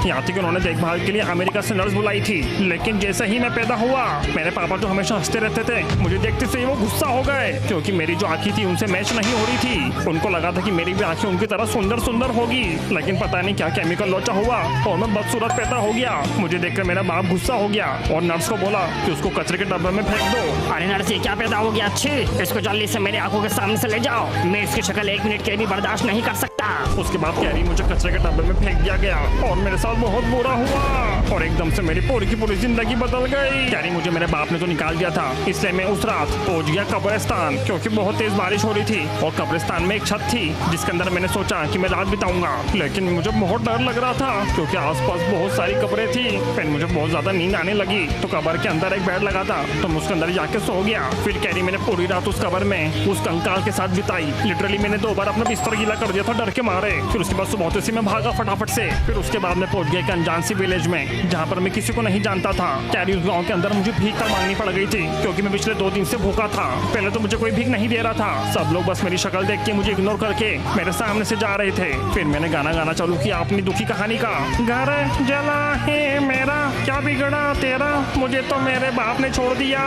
यहाँ तक उन्होंने देखभाल के लिए अमेरिका से नर्स बुलाई थी। लेकिन जैसे ही मैं पैदा हुआ, मेरे पापा जो हमेशा हंसते रहते थे, मुझे देखते से ही वो गुस्सा हो गए, क्योंकि मेरी जो आंखें थी उनसे मैच नहीं हो रही थी। उनको लगा था कि मेरी भी आंखें उनकी तरह सुंदर सुंदर होगी, लेकिन पता नहीं क्या केमिकल लोचा हुआ और मैं बदसूरत पैदा हो गया। मुझे देखकर मेरा बाप गुस्सा हो गया और नर्स को बोला कि उसको कचरे के डब्बे में फेंक दो। अरे नर्स, ये क्या पैदा हो गया? अच्छी, इसको जल्दी से मेरी आंखों के सामने से ले जाओ। मैं इसकी शक्ल 1 मिनट के लिए भी बर्दाश्त नहीं कर सकता। उसके बाद कैरी मुझे कचरे के डब्बे में फेंक दिया गया और मेरे साथ बहुत बुरा हुआ और एकदम से मेरी पूरी की पूरी जिंदगी बदल गई। कैरी मुझे मेरे बाप ने तो निकाल दिया था, इसलिए मैं उस रात पहुंच गया कब्रिस्तान, क्योंकि बहुत तेज बारिश हो रही थी और कब्रिस्तान में एक छत थी जिसके अंदर मैंने सोचा कि मैं रात बिताऊंगा। लेकिन मुझे बहुत डर लग रहा था क्योंकि आसपास बहुत सारी कब्रें थी। फिर मुझे बहुत ज्यादा नींद आने लगी तो कब्र के अंदर एक बेड लगा था तो मैं उसके अंदर जाके सो गया। फिर कैरी मैंने पूरी रात उस कब्र में उस कंकाल के साथ बिताई। लिटरली मैंने 2 बार अपना बिस्तर गीला कर दिया था डर के मारे। फिर उसके बाद सुबह से मैं भागा फटाफट से। फिर उसके बाद मैं पहुंच गया एक अनजान सी विलेज में जहाँ पर मैं किसी को नहीं जानता था। कैरी उस गाँव के अंदर मुझे भीख कर मांगनी पड़ गई थी क्योंकि मैं पिछले 2 दिन से भूखा था। पहले तो मुझे कोई भीख नहीं दे रहा था, सब लोग बस मेरी शक्ल देख के मुझे इग्नोर करके मेरे सामने से जा रहे थे। फिर मैंने गाना गाना चालू किया अपनी दुखी कहानी का। घर जला है मेरा, क्या बिगड़ा तेरा, मुझे तो मेरे बाप ने छोड़ दिया।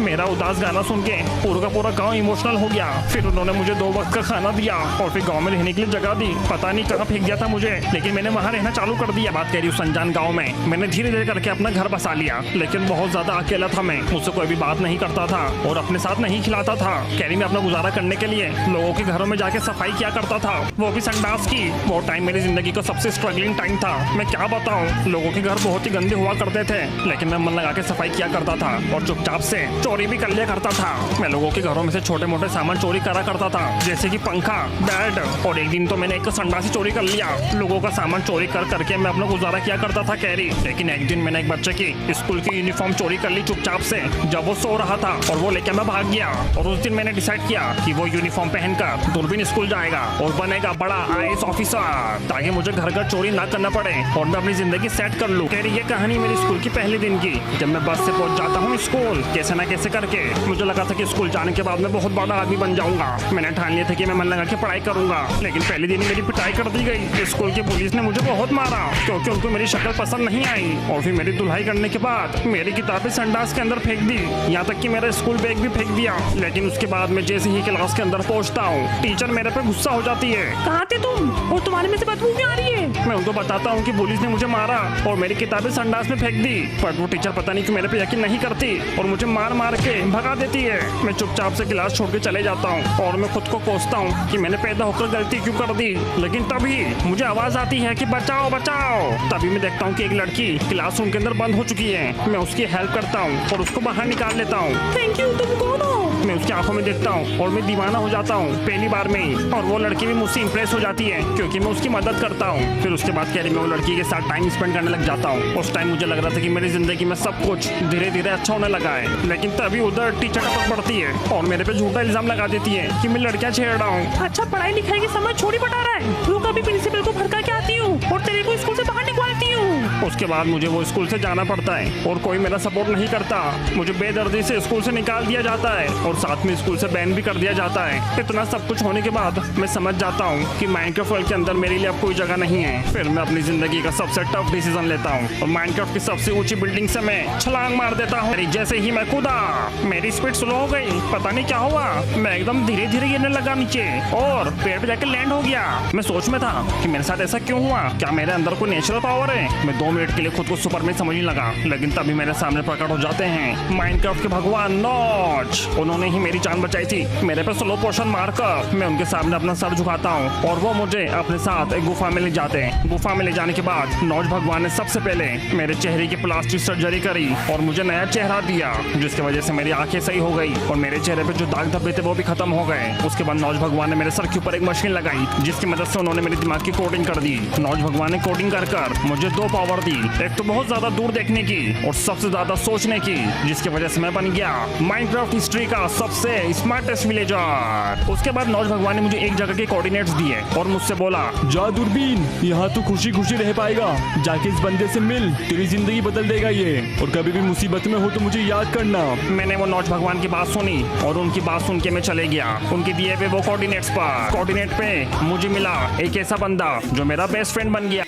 मेरा उदास गाना सुन के पूरा का पूरा गांव इमोशनल हो गया। फिर उन्होंने मुझे 2 वक्त का खाना दिया और फिर गांव में रहने के लिए जगह दी। पता नहीं कहाँ फेंक दिया था मुझे, लेकिन मैंने वहाँ रहना चालू कर दिया। बात करी उस अनजान गाँव में मैंने धीरे धीरे करके अपना घर बसा लिया। लेकिन बहुत ज्यादा अकेला था मैं, मुझसे कोई भी बात नहीं करता था और अपने साथ नहीं खिलाता था। कैरी में अपना गुजारा करने के लिए लोगों के घरों में जाके सफाई किया करता था, वो भी संडास की। वो टाइम मेरी जिंदगी का सबसे स्ट्रगलिंग टाइम था। मैं क्या बताऊं, लोगों के घर बहुत ही गंदे हुआ करते थे, लेकिन मैं मन लगा के सफाई किया करता था और चुपचाप से चोरी भी कर लिया करता था। मैं लोगों के घरों में से छोटे मोटे सामान चोरी करा करता था, जैसे कि पंखा, बेड। और एक दिन तो मैंने एक संडास चोरी कर लिया। लोगों का सामान चोरी कर करके मैं अपना गुजारा किया करता था कैरी। लेकिन एक दिन मैंने एक बच्चे की स्कूल की यूनिफॉर्म चोरी कर ली चुपचाप से, जब वो सो रहा था और वो लेकर मैं भाग गया। और उस दिन मैंने डिसाइड किया कि वो यूनिफॉर्म पहनकर दूरबीन स्कूल जाएगा और बनेगा बड़ा IAS ऑफिसर, ताकि मुझे घर घर चोरी ना करना पड़े और मैं अपनी जिंदगी सेट कर लूं। कैरी, ये कहानी मेरी स्कूल की पहले दिन की। जब मैं बस से पहुंच जाता हूँ स्कूल कैसे ना कैसे करके, मुझे लगा था कि स्कूल जाने के बाद मैं बहुत बड़ा आदमी बन जाऊंगा। मैंने ठान लिया था कि मैं मन लगा के पढ़ाई करूंगा। लेकिन पहले दिन मेरी पिटाई कर दी गई। स्कूल की पुलिस ने मुझे बहुत मारा क्योंकि उनको मेरी शक्ल पसंद नहीं आई। और फिर मेरी धुलाई करने के बाद मेरी किताबें संडास के अंदर फेंक दी, यहाँ तक कि मेरा स्कूल बैग भी फेंक दिया। लेकिन उसके बाद मैं जैसे ही क्लास के अंदर पहुँचता हूँ, टीचर मेरे पे गुस्सा हो जाती है। कहाँ थे तुम और तुम्हारे में से बदबू क्यों आ रही है? मैं उनको बताता हूँ कि पुलिस ने मुझे मारा और मेरी किताबें संडास में फेंक दी, पर वो टीचर पता नहीं क्यों मेरे पे यकीन नहीं करती और मुझे मार मार के भगा देती है। मैं चुपचाप से क्लास छोड़ के चले जाता हूँ और मैं खुद को कोसता हूँ कि मैंने पैदा होकर गलती क्यों कर दी। लेकिन तभी मुझे आवाज आती है कि बचाओ बचाओ। तभी मैं देखता हूँ कि एक लड़की क्लासरूम के अंदर बंद हो चुकी है। मैं उसकी हेल्प करता हूँ और उसको बाहर निकाल लेता हूँ। Thank you. तुम कौन हो? मैं उसकी आंखों में देखता हूँ और मैं दीवाना हो जाता हूँ पहली बार में ही। और वो लड़की भी मुझसे इंप्रेस हो जाती है क्योंकि मैं उसकी मदद करता हूँ। फिर उसके बाद कैरी मैं वो लड़की के साथ टाइम स्पेंड करने लग जाता हूँ। उस टाइम मुझे लग रहा था कि मेरी जिंदगी में सब कुछ धीरे धीरे अच्छा होने लगा है। लेकिन तभी उधर टीचर टपक पड़ती है और मेरे पे झूठा इल्जाम लगा देती है कि मैं लड़कियां छेड़ रहा हूँ। अच्छा, पढ़ाई लिखाई के समय छोड़ी पटा रहा है। रुक, अभी प्रिंसिपल को भड़का के आती हूँ और तेरे को स्कूल से बाहर निकालती हूँ। उसके बाद मुझे वो स्कूल से जाना पड़ता है और कोई मेरा सपोर्ट नहीं करता। मुझे बेदर्दी से स्कूल से निकाल दिया जाता है और साथ में स्कूल से बैन भी कर दिया जाता है। इतना सब कुछ होने के बाद मैं समझ जाता हूँ कि माइनक्राफ्ट वर्ल्ड के अंदर मेरे लिए अब कोई जगह नहीं है। फिर मैं अपनी जिंदगी का सबसे टफ डिसीजन लेता हूँ और माइनक्राफ्ट की सबसे ऊंची बिल्डिंग से मैं छलांग मार देता हूँ। जैसे ही मैं कूदा, मेरी स्पीड स्लो हो गई। पता नहीं क्या हुआ, मैं एकदम धीरे धीरे गिरने लगा नीचे और पेड़ पे जाकर लैंड हो गया। मैं सोच में था कि मेरे साथ ऐसा क्यों हुआ, क्या मेरे अंदर कोई नेचुरल पावर है। मैं 2 मिनट के लिए खुद को सुपरमैन समझने लगा, लेकिन तभी मेरे सामने प्रकट हो जाते हैं माइनक्राफ्ट के भगवान नॉच। उन्होंने ही मेरी जान बचाई थी। मेरे पे स्लो पोशन मारकर मैं उनके सामने अपना सर झुकाता हूँ और वो मुझे अपने साथ एक गुफा में ले जाते हैं। गुफा में ले जाने के बाद नॉच भगवान ने सबसे पहले मेरे चेहरे की प्लास्टिक सर्जरी करी और मुझे नया चेहरा दिया, जिसकी वजह से मेरी आंखें सही हो गई और मेरे चेहरे पे जो दाग धब्बे थे वो भी खत्म हो गए। उसके बाद नॉच भगवान ने मेरे सर के ऊपर एक मशीन लगाई जिसकी मदद से उन्होंने मेरे दिमाग की कोडिंग कर दी। नॉच भगवान ने कोडिंग कर मुझे 2 पावर दी, एक तो बहुत ज्यादा दूर देखने की और सबसे ज्यादा सोचने की, जिसकी वजह से मैं बन गया माइनक्राफ्ट हिस्ट्री का सबसे स्मार्टेस्ट विलेजर। उसके बाद नॉच भगवान ने मुझे एक जगह के कोऑर्डिनेट्स दिए और मुझसे बोला, जा दूरबीन, यहाँ तो खुशी खुशी रह पाएगा, जाके इस बंदे से मिल, तेरी जिंदगी बदल देगा ये, और कभी भी मुसीबत में हो तो मुझे याद करना। मैंने वो नॉच भगवान की बात सुनी और उनकी बात सुन के मैं चले गया उनके दिए हुए वो कोऑर्डिनेट्स पर। कोऑर्डिनेट पे मुझे मिला एक ऐसा बंदा जो मेरा बेस्ट फ्रेंड बन गया।